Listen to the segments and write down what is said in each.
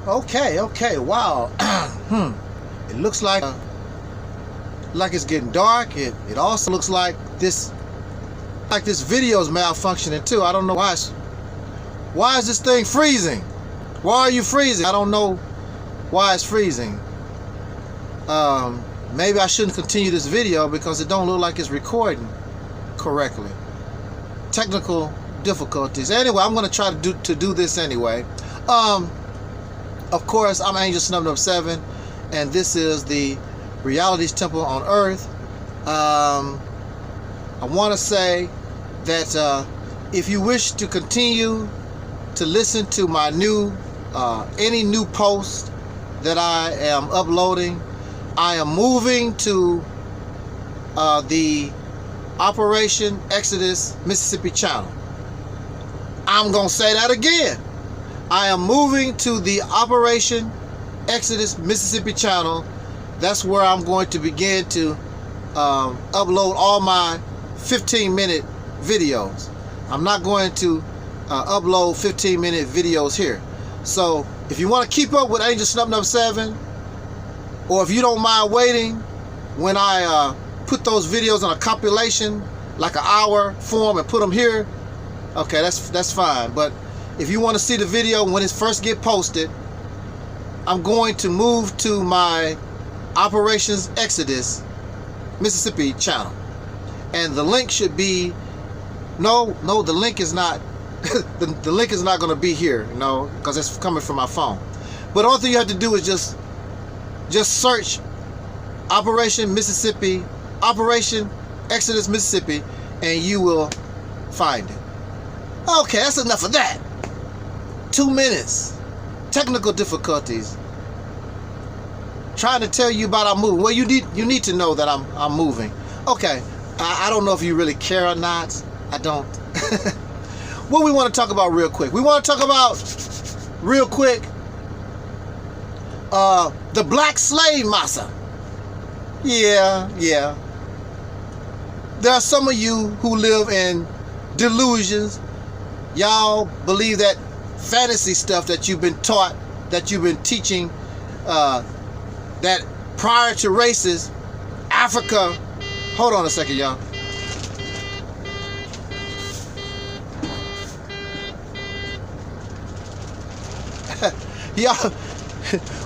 Okay, wow. It looks like it's getting dark. It also looks like this video is malfunctioning too. I don't know why. Why is this thing freezing? Why are you freezing? I don't know why it's freezing. Maybe I shouldn't continue this video because it don't look like it's recording correctly. Technical difficulties. Anyway, I'm going to try to do this anyway. Of course, I'm Angel Snub 7, and this is the Realities Temple on Earth. I want to say that if you wish to continue to listen to my any new post that I am uploading, I am moving to the Operation Exodus Mississippi channel. I'm going to say that again. I am moving to the Operation Exodus Mississippi channel. That's where I'm going to begin to upload all my 15-minute videos. I'm not going to upload 15-minute videos here. So if you want to keep up with Angel Snub 7, or if you don't mind waiting when I put those videos on a compilation, like an hour form, and put them here, okay, that's fine. But if you want to see the video when it first get posted, I'm going to move to my Operations Exodus Mississippi channel, and the link should be no, the link is not the link is not going to be here, no, because it's coming from my phone. But all thing you have to do is just search Operation Exodus Mississippi, and you will find it. Okay, that's enough of that. 2 minutes. Technical difficulties. Trying to tell you about I'm moving. Well, you need to know that I'm moving. Okay, I don't know if you really care or not. I don't. What we want to talk about real quick. We want to talk about real quick the Black Slave Massa. Yeah. There are some of you who live in delusions. Y'all believe that fantasy stuff that you've been taught, that you've been teaching, that prior to races, Africa, hold on a second, y'all. Y'all,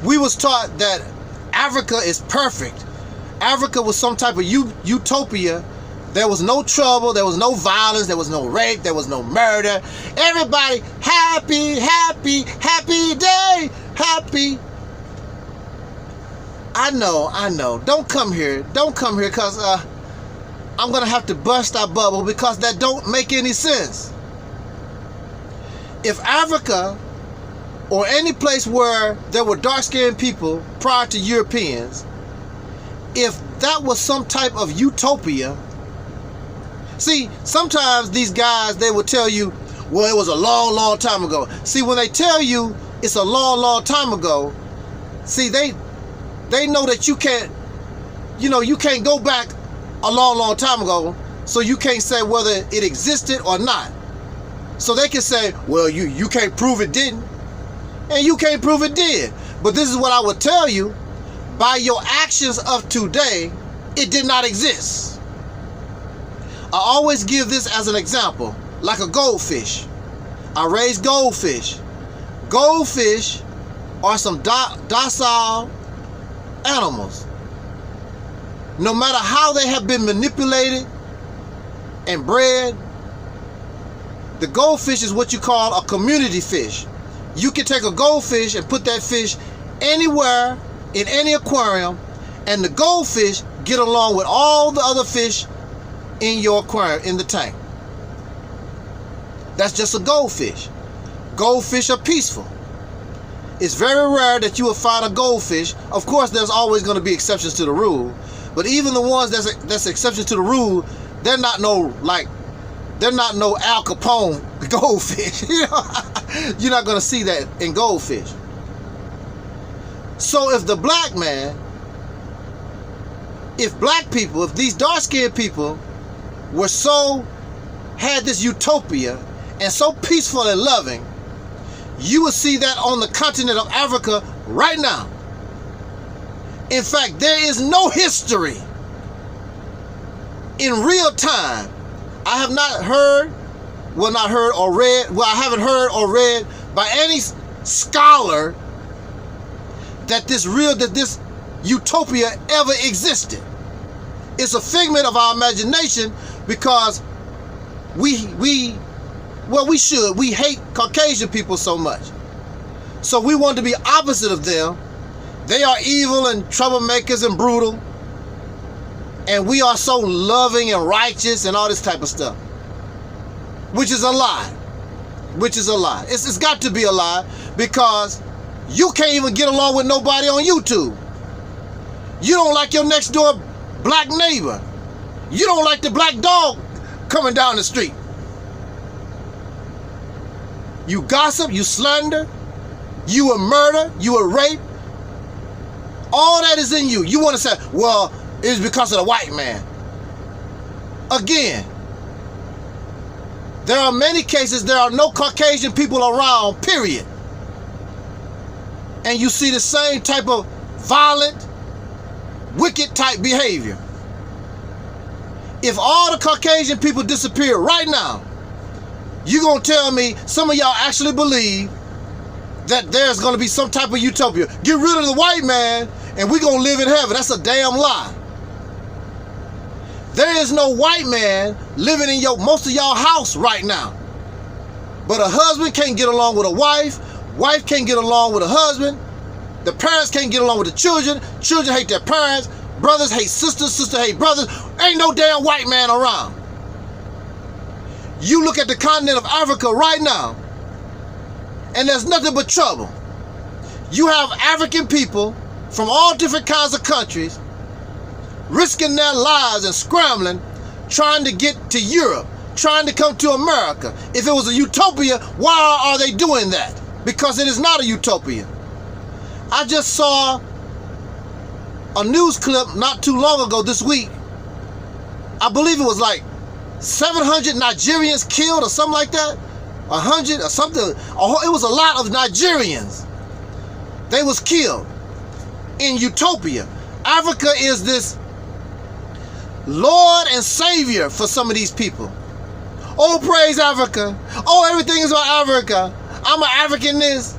we was taught that Africa is perfect. Africa was some type of utopia. There was no trouble, there was no violence, there was no rape, there was no murder. Everybody happy day, happy. I know. Don't come here because I'm gonna have to bust that bubble, because that don't make any sense. If Africa, or any place where there were dark-skinned people prior to Europeans, if that was some type of utopia. See, sometimes these guys, they will tell you, well, it was a long time ago. See, when they tell you it's a long time ago, see, they know that you can't go back a long time ago, so you can't say whether it existed or not. So they can say, well, you can't prove it didn't, and you can't prove it did. But this is what I would tell you: by your actions of today, it did not exist. I always give this as an example, like a goldfish. I raise goldfish. Goldfish are some docile animals. No matter how they have been manipulated and bred, the goldfish is what you call a community fish. You can take a goldfish and put that fish anywhere in any aquarium, and the goldfish get along with all the other fish in your aquarium, in the tank. That's just a goldfish. Goldfish are peaceful. It's very rare that you will find a goldfish. Of course, there's always going to be exceptions to the rule, but even the ones that's exceptions to the rule, they're not no Al Capone goldfish. You're not going to see that in goldfish. So if the black man, if black people, if these dark-skinned people had this utopia and so peaceful and loving, You will see that on the continent of Africa right now. In fact, there is no history in real time. I have not heard, I haven't heard or read by any scholar that this utopia ever existed. It's a figment of our imagination because we hate Caucasian people so much. So we want to be opposite of them. They are evil and troublemakers and brutal. And we are so loving and righteous and all this type of stuff. Which is a lie. It's got to be a lie because you can't even get along with nobody on YouTube. You don't like your next door black neighbor. You don't like the black dog coming down the street. You gossip, you slander, you will murder, you will rape. All that is in you. You want to say, well, it's because of the white man. Again, there are many cases there are no Caucasian people around, period. And you see the same type of violent, wicked type behavior. If all the Caucasian people disappear right now, you gonna tell me some of y'all actually believe that there's gonna be some type of utopia? Get rid of the white man and we gonna live in heaven. That's a damn lie. There is no white man living in most of y'all house right now. But a husband can't get along with a wife. Wife can't get along with a husband. The parents can't get along with the children. Children hate their parents. Brothers hate sisters. Sisters hate brothers. Ain't no damn white man around. You look at the continent of Africa right now, and there's nothing but trouble. You have African people from all different kinds of countries risking their lives and scrambling, trying to get to Europe, trying to come to America. If it was a utopia, why are they doing that? Because it is not a utopia. I just saw a news clip not too long ago this week. I believe it was like 700 Nigerians killed or something like that. 100 or something. It was a lot of Nigerians. They was killed in utopia. Africa is this Lord and Savior for some of these people. Oh, praise Africa. Oh, everything is about Africa. I'm an African this.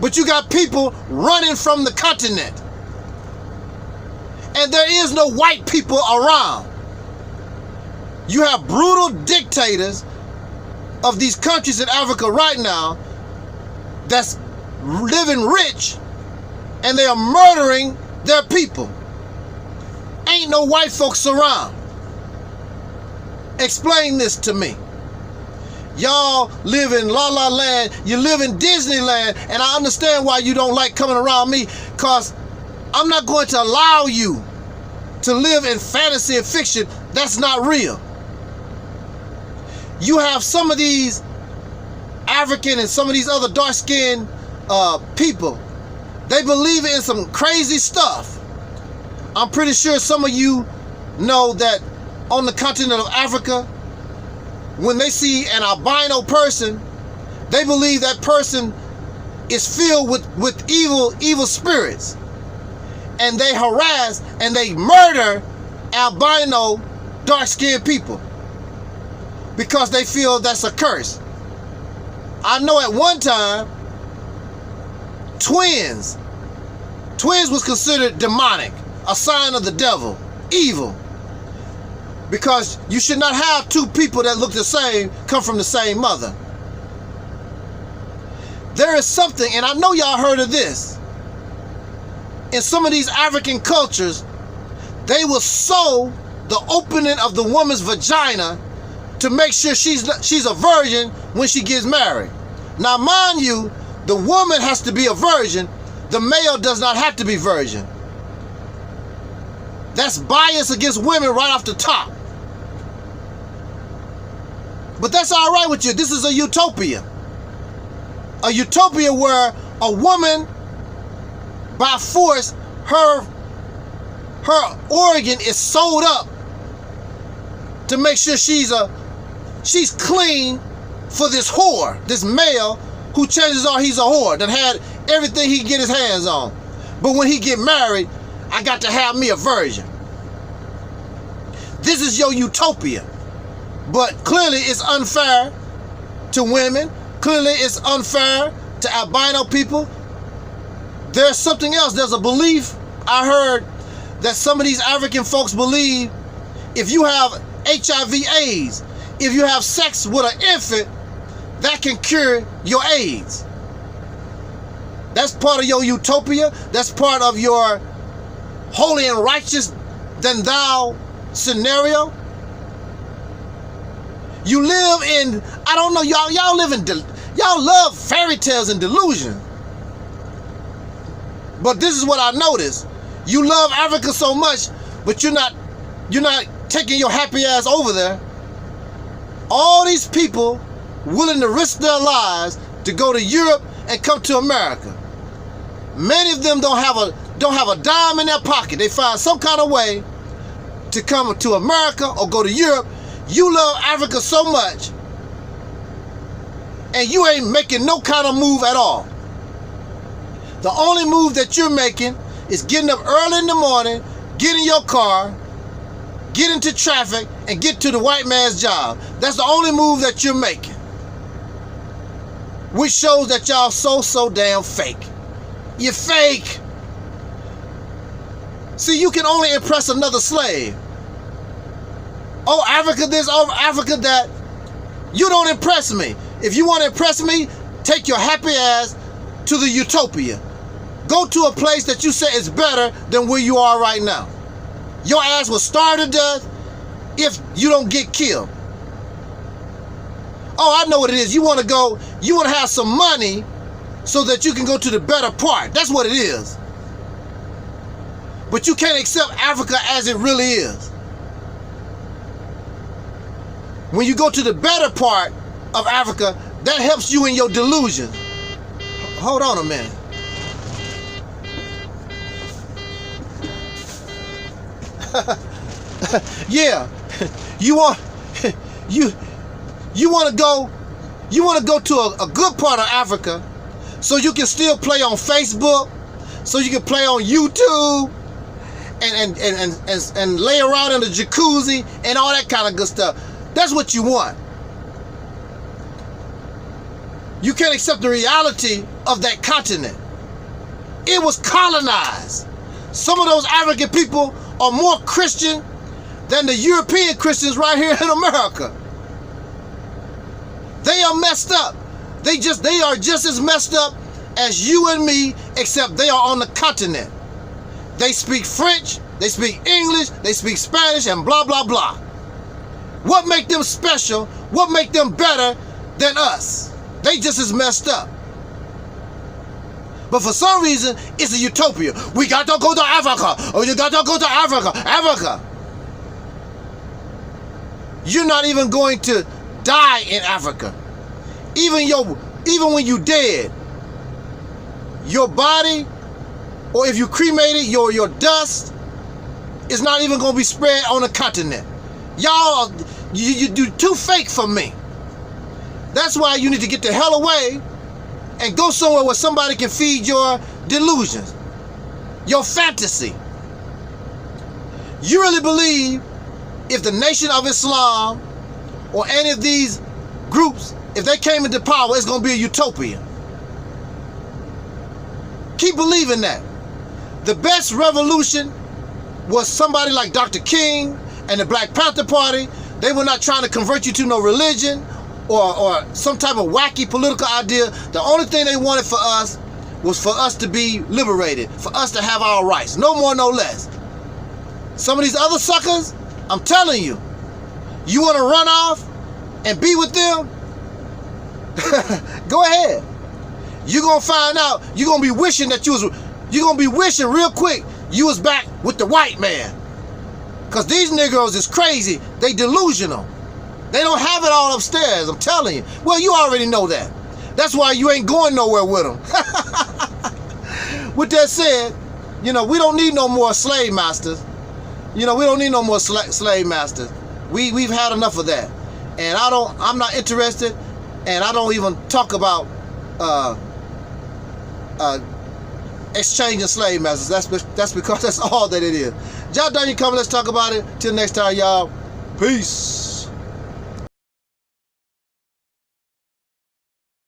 But you got people running from the continent. And there is no white people around. You have brutal dictators of these countries in Africa right now that's living rich and they are murdering their people. Ain't no white folks around. Explain this to me. Y'all live in La La Land, you live in Disneyland, and I understand why you don't like coming around me, because I'm not going to allow you to live in fantasy and fiction that's not real. You have some of these African and some of these other dark-skinned people. They believe in some crazy stuff. I'm pretty sure some of you know that on the continent of Africa, when they see an albino person, they believe that person is filled with evil spirits. And they harass and they murder albino dark-skinned people because they feel that's a curse. I know at one time, twins was considered demonic, a sign of the devil, evil. Because you should not have two people that look the same, come from the same mother. There is something, and I know y'all heard of this. In some of these African cultures, they will sew the opening of the woman's vagina to make sure she's a virgin when she gets married. Now, mind you, the woman has to be a virgin. The male does not have to be virgin. That's bias against women right off the top. But that's all right with you. This is a utopia. A utopia where a woman, by force, her organ is sewed up to make sure she's clean for this whore, this male who chances are he's a whore that had everything he can get his hands on. But when he get married, I got to have me a virgin. This is your utopia. But clearly it's unfair to women. Clearly it's unfair to albino people. There's something else. There's a belief I heard that some of these African folks believe if you have HIV/AIDS, if you have sex with an infant, that can cure your AIDS. That's part of your utopia. That's part of your holy and righteous than thou scenario. You live in, I don't know, y'all live in, y'all love fairy tales and delusion. But this is what I noticed. You love Africa so much, but you're not taking your happy ass over there. All these people willing to risk their lives to go to Europe and come to America. Many of them don't have a dime in their pocket. They find some kind of way to come to America or go to Europe. You love Africa so much, and you ain't making no kind of move at all. The only move that you're making is getting up early in the morning, get in your car, get into traffic, and get to the white man's job. That's the only move that you're making. Which shows that y'all so damn fake. You're fake. See, you can only impress another slave. Oh, Africa this, oh, Africa that. You don't impress me. If you want to impress me, take your happy ass to the utopia. Go to a place that you say is better than where you are right now. Your ass will starve to death if you don't get killed. Oh, I know what it is. You want to have some money so that you can go to the better part. That's what it is. But you can't accept Africa as it really is. When you go to the better part of Africa, that helps you in your delusion. Hold on a minute. Yeah, you want to go to a good part of Africa so you can still play on Facebook, so you can play on YouTube and lay around in the jacuzzi and all that kind of good stuff. That's what you want. You can't accept the reality of that continent. It was colonized. Some of those African people are more Christian than the European Christians right here in America. They are messed up. They are just as messed up as you and me, except they are on the continent. They speak French, they speak English, they speak Spanish, and blah, blah, blah. What make them special? What make them better than us? They just as messed up. But for some reason, it's a utopia. We got to go to Africa. Oh, you got to go to Africa. Africa. You're not even going to die in Africa. Even when you dead, your body, or if you cremated, your dust is not even going to be spread on the continent. Y'all, you do too fake for me. That's why you need to get the hell away and go somewhere where somebody can feed your delusions, your fantasy. You really believe if the Nation of Islam or any of these groups, if they came into power, it's going to be a utopia? Keep believing that. The best revolution was somebody like Dr. King and the Black Panther Party. They were not trying to convert you to no religion or some type of wacky political idea. The only thing they wanted for us was for us to be liberated, for us to have our rights. No more, no less. Some of these other suckers, I'm telling you, you want to run off and be with them? Go ahead. You're going to find out, you're going to be wishing that you're going to be wishing real quick you was back with the white man. Because these Negroes is crazy. They delusional. They don't have it all upstairs, I'm telling you. Well, you already know that. That's why you ain't going nowhere with them. With that said, we don't need no more slave masters. We don't need no more slave masters. We've had enough of that. And I'm not interested, and I don't even talk about uh, exchanging slave masters. That's because that's all that it is. Y'all done your comment. Let's talk about it. Till next time, y'all. Peace.